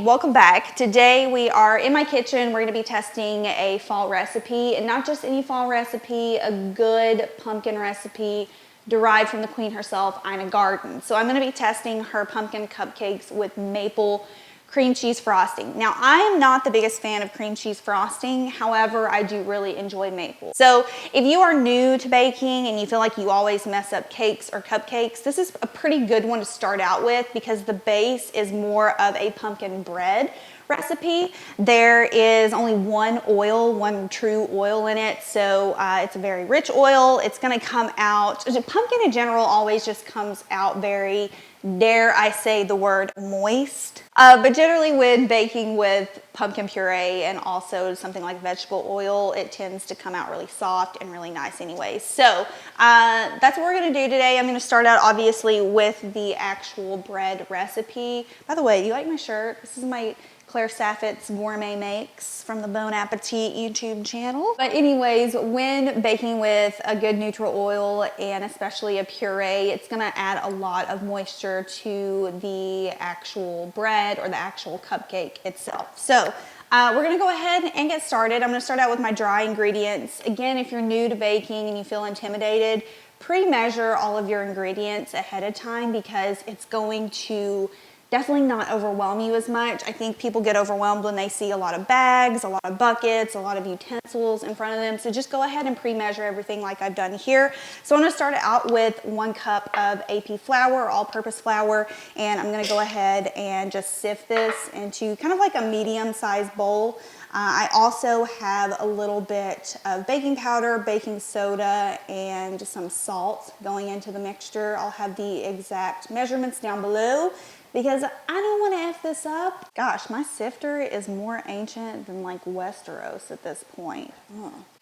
Hey, welcome back. Today we are in my kitchen. We're going to be testing a fall recipe, and not just any fall recipe, a good pumpkin recipe derived from the queen herself, Ina Garten. So I'm going to be testing her pumpkin cupcakes with maple cream cheese frosting. Now, I am not the biggest fan of cream cheese frosting. However, I do really enjoy maple. So if you are new to baking and you feel like you always mess up cakes or cupcakes, this is a pretty good one to start out with because the base is more of a pumpkin bread recipe. There is only one true oil in it. So it's a very rich oil. It's gonna come out, pumpkin in general always just comes out very, dare I say the word, moist. But generally when baking with pumpkin puree and also something like vegetable oil, it tends to come out really soft and really nice anyway. So that's what we're gonna do today. I'm gonna start out obviously with the actual bread recipe. By the way, you like my shirt? This is my Claire Saffit's Gourmet Makes from the Bon Appetit YouTube channel. But anyways, when baking with a good neutral oil and especially a puree, it's gonna add a lot of moisture to the actual bread or the actual cupcake itself. So we're gonna go ahead and get started. I'm gonna start out with my dry ingredients. Again, if you're new to baking and you feel intimidated, pre-measure all of your ingredients ahead of time because it's going to definitely not overwhelm you as much. I think people get overwhelmed when they see a lot of bags, a lot of buckets, a lot of utensils in front of them. So just go ahead and pre-measure everything like I've done here. So I'm gonna start out with 1 cup of AP flour, all-purpose flour, and I'm gonna go ahead and just sift this into kind of like a medium-sized bowl. I also have a little bit of baking powder, baking soda, and some salt going into the mixture. I'll have the exact measurements down below because I don't want to F this up. Gosh, my sifter is more ancient than like Westeros at this point.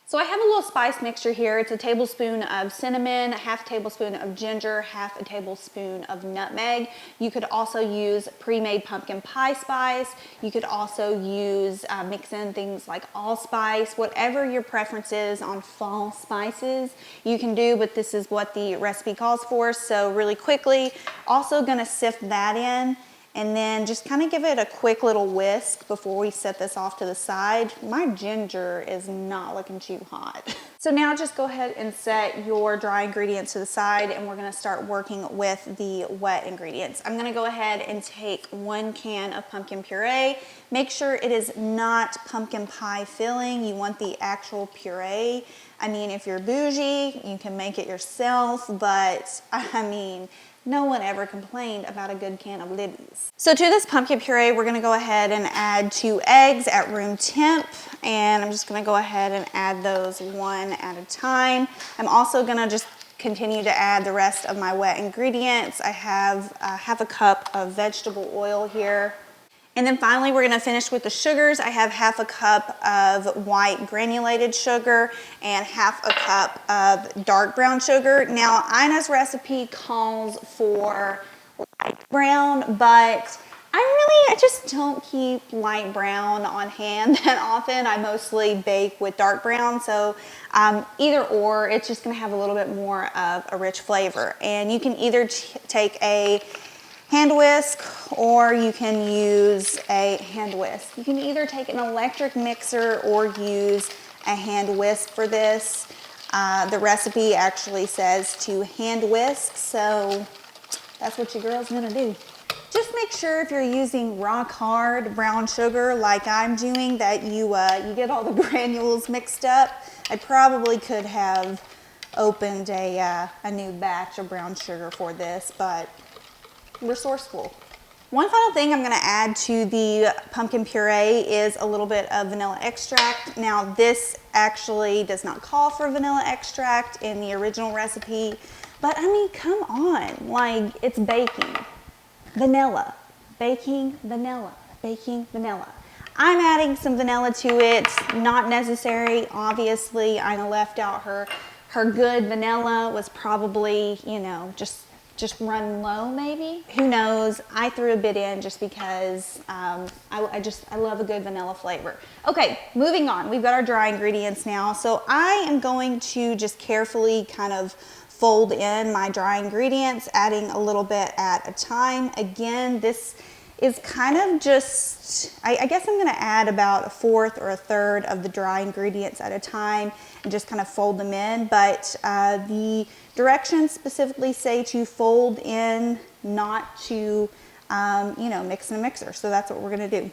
So I have a little spice mixture here. It's a tablespoon of cinnamon, 1/2 tablespoon of ginger, 1/2 tablespoon of nutmeg. You could also use pre-made pumpkin pie spice. You could also use, mix in things like allspice, whatever your preference is on fall spices you can do, but this is what the recipe calls for. So really quickly, also gonna sift that in and then just kind of give it a quick little whisk before we set this off to the side. My ginger is not looking too hot. So now just go ahead and set your dry ingredients to the side and we're gonna start working with the wet ingredients. I'm gonna go ahead and take 1 can of pumpkin puree. Make sure it is not pumpkin pie filling. You want the actual puree. I mean, if you're bougie, you can make it yourself, but I mean, no one ever complained about a good can of Libby's. So to this pumpkin puree, we're gonna go ahead and add 2 eggs at room temp. And I'm just gonna go ahead and add those 1 at a time. I'm also gonna just continue to add the rest of my wet ingredients. I have 1/2 cup of vegetable oil here. And then finally, we're gonna finish with the sugars. I have 1/2 cup of white granulated sugar and 1/2 cup of dark brown sugar. Now, Ina's recipe calls for light brown, but I just don't keep light brown on hand that often. I mostly bake with dark brown, so either or, it's just gonna have a little bit more of a rich flavor. And you can either take a hand whisk or you can use a hand whisk. You can either take an electric mixer or use a hand whisk for this. The recipe actually says to hand whisk, so that's what your girl's gonna do. Just make sure if you're using rock hard brown sugar like I'm doing that you get all the granules mixed up. I probably could have opened a new batch of brown sugar for this, but resourceful. One final thing I'm gonna add to the pumpkin puree is a little bit of vanilla extract. Now this actually does not call for vanilla extract in the original recipe, but I mean, come on, like it's baking. Vanilla, baking vanilla, baking vanilla. I'm adding some vanilla to it, not necessary. Obviously, Ina left out her good vanilla was probably, you know, just run low maybe. Who knows? I threw a bit in just because I love a good vanilla flavor. Okay, moving on. We've got our dry ingredients now. So I am going to just carefully kind of fold in my dry ingredients, adding a little bit at a time. Again, this is kind of just, I guess I'm gonna add about a fourth or a third of the dry ingredients at a time and just kind of fold them in. But the directions specifically say to fold in, not to, you know, mix in a mixer. So that's what we're gonna do.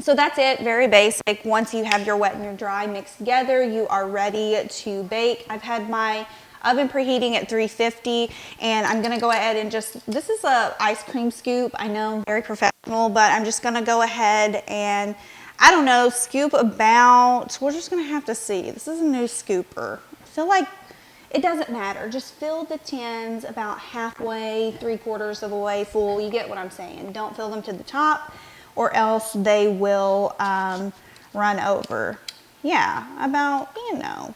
So that's it, very basic. Once you have your wet and your dry mixed together, you are ready to bake. I've had my oven preheating at 350, and I'm gonna go ahead and just, this is a ice cream scoop. I know, very professional, but I'm just gonna go ahead and, I don't know, scoop about, we're just gonna have to see. This is a new scooper. I feel like it doesn't matter. Just fill the tins about halfway, 3/4 of the way full. You get what I'm saying. Don't fill them to the top, or else they will run over. Yeah, about, you know,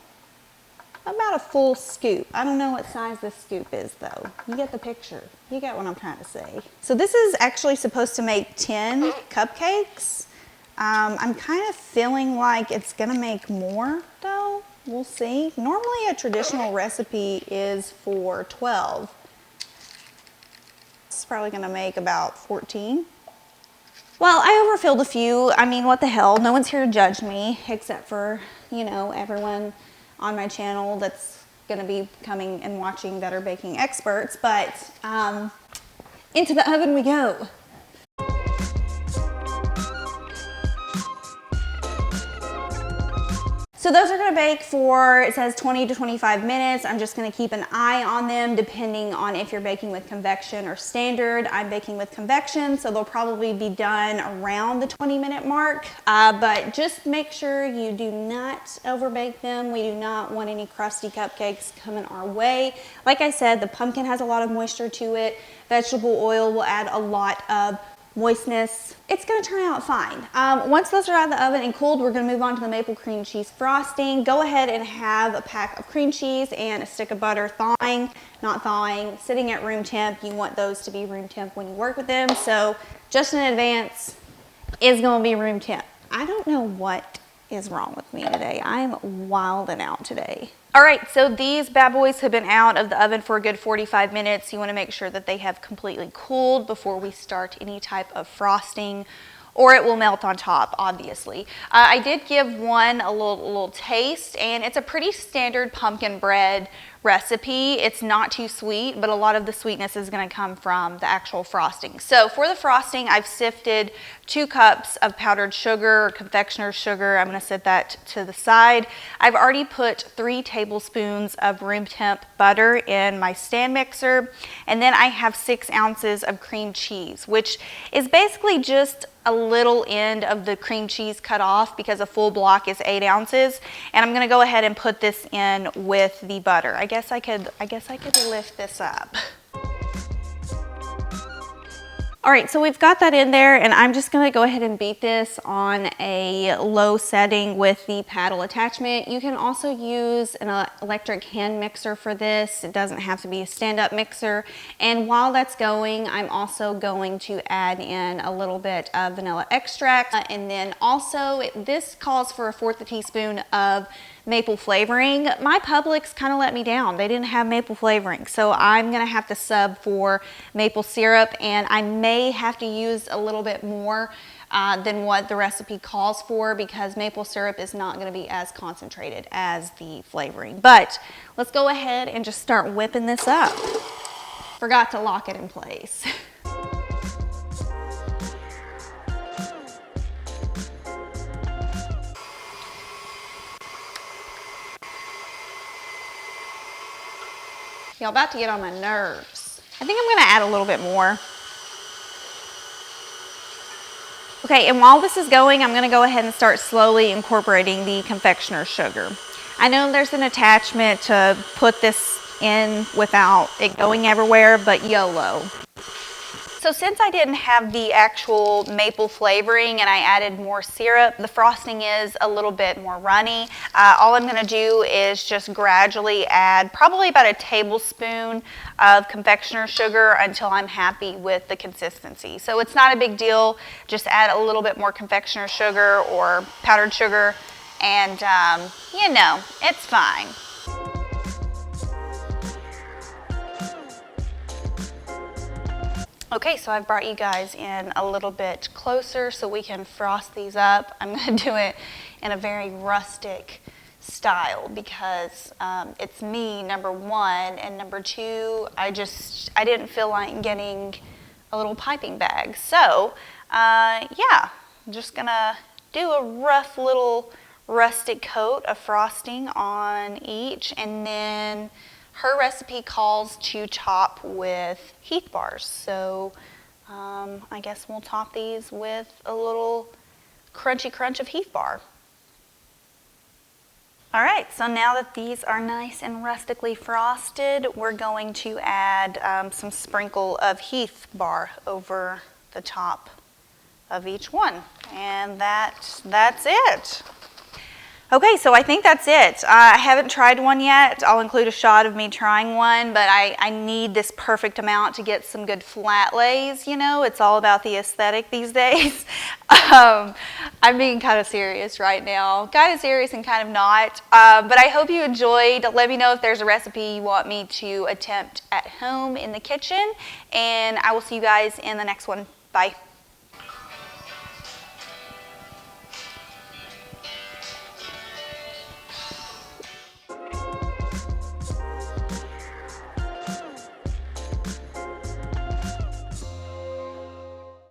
about a full scoop. I don't know what size this scoop is though. You get the picture. You get what I'm trying to say. So this is actually supposed to make 10 cupcakes. I'm kind of feeling like it's gonna make more though. We'll see. Normally a traditional recipe is for 12. It's probably gonna make about 14. Well, I overfilled a few. I mean, what the hell? No one's here to judge me except for, you know, everyone on my channel that's gonna be coming and watching that are baking experts. But into the oven we go. So those are gonna bake for, it says 20 to 25 minutes. I'm just gonna keep an eye on them depending on if you're baking with convection or standard. I'm baking with convection, so they'll probably be done around the 20-minute mark. But just make sure you do not overbake them. We do not want any crusty cupcakes coming our way. Like I said, the pumpkin has a lot of moisture to it. Vegetable oil will add a lot of moistness. It's gonna turn out fine. Once those are out of the oven and cooled, we're gonna move on to the maple cream cheese frosting. Go ahead and have a pack of cream cheese and a stick of butter thawing, not thawing, sitting at room temp. You want those to be room temp when you work with them. So just in advance, is gonna be room temp. I don't know what is wrong with me today. I'm wilding out today. All right, so these bad boys have been out of the oven for a good 45 minutes. You wanna make sure that they have completely cooled before we start any type of frosting, or it will melt on top, obviously. I did give one a little taste, and it's a pretty standard pumpkin bread recipe. It's not too sweet, but a lot of the sweetness is gonna come from the actual frosting. So for the frosting, I've sifted 2 cups of powdered sugar or confectioner's sugar. I'm gonna set that to the side. I've already put 3 tablespoons of room temp butter in my stand mixer, and then I have 6 ounces of cream cheese, which is basically just a little end of the cream cheese cut off because a full block is 8 ounces. And I'm gonna go ahead and put this in with the butter. I guess I could lift this up. All right, so we've got that in there, and I'm just gonna go ahead and beat this on a low setting with the paddle attachment. You can also use an electric hand mixer for this. It doesn't have to be a stand-up mixer. And while that's going, I'm also going to add in a little bit of vanilla extract. And then also, this calls for 1/4 teaspoon of maple flavoring. My Publix kind of let me down. They didn't have maple flavoring, so I'm gonna have to sub for maple syrup, and I may have to use a little bit more than what the recipe calls for because maple syrup is not gonna be as concentrated as the flavoring. But let's go ahead and just start whipping this up. Forgot to lock it in place. Y'all about to get on my nerves. I think I'm gonna add a little bit more. Okay, and while this is going, I'm gonna go ahead and start slowly incorporating the confectioner's sugar. I know there's an attachment to put this in without it going everywhere, but YOLO. So since I didn't have the actual maple flavoring and I added more syrup, the frosting is a little bit more runny. All I'm gonna do is just gradually add probably about a tablespoon of confectioner's sugar until I'm happy with the consistency. So it's not a big deal. Just add a little bit more confectioner's sugar or powdered sugar and you know, it's fine. Okay, so I've brought you guys in a little bit closer so we can frost these up. I'm going to do it in a very rustic style because it's me, number one, and number two, I didn't feel like getting a little piping bag. So, yeah, I'm just going to do a rough little rustic coat of frosting on each, and then her recipe calls to top with Heath bars, so I guess we'll top these with a little crunchy crunch of Heath bar. All right, so now that these are nice and rustically frosted, we're going to add some sprinkle of Heath bar over the top of each one, and that's it. Okay, so I think that's it. I haven't tried one yet. I'll include a shot of me trying one, but I need this perfect amount to get some good flat lays, you know. It's all about the aesthetic these days. I'm being kind of serious right now. Kind of serious and kind of not. But I hope you enjoyed. Let me know if there's a recipe you want me to attempt at home in the kitchen, and I will see you guys in the next one. Bye.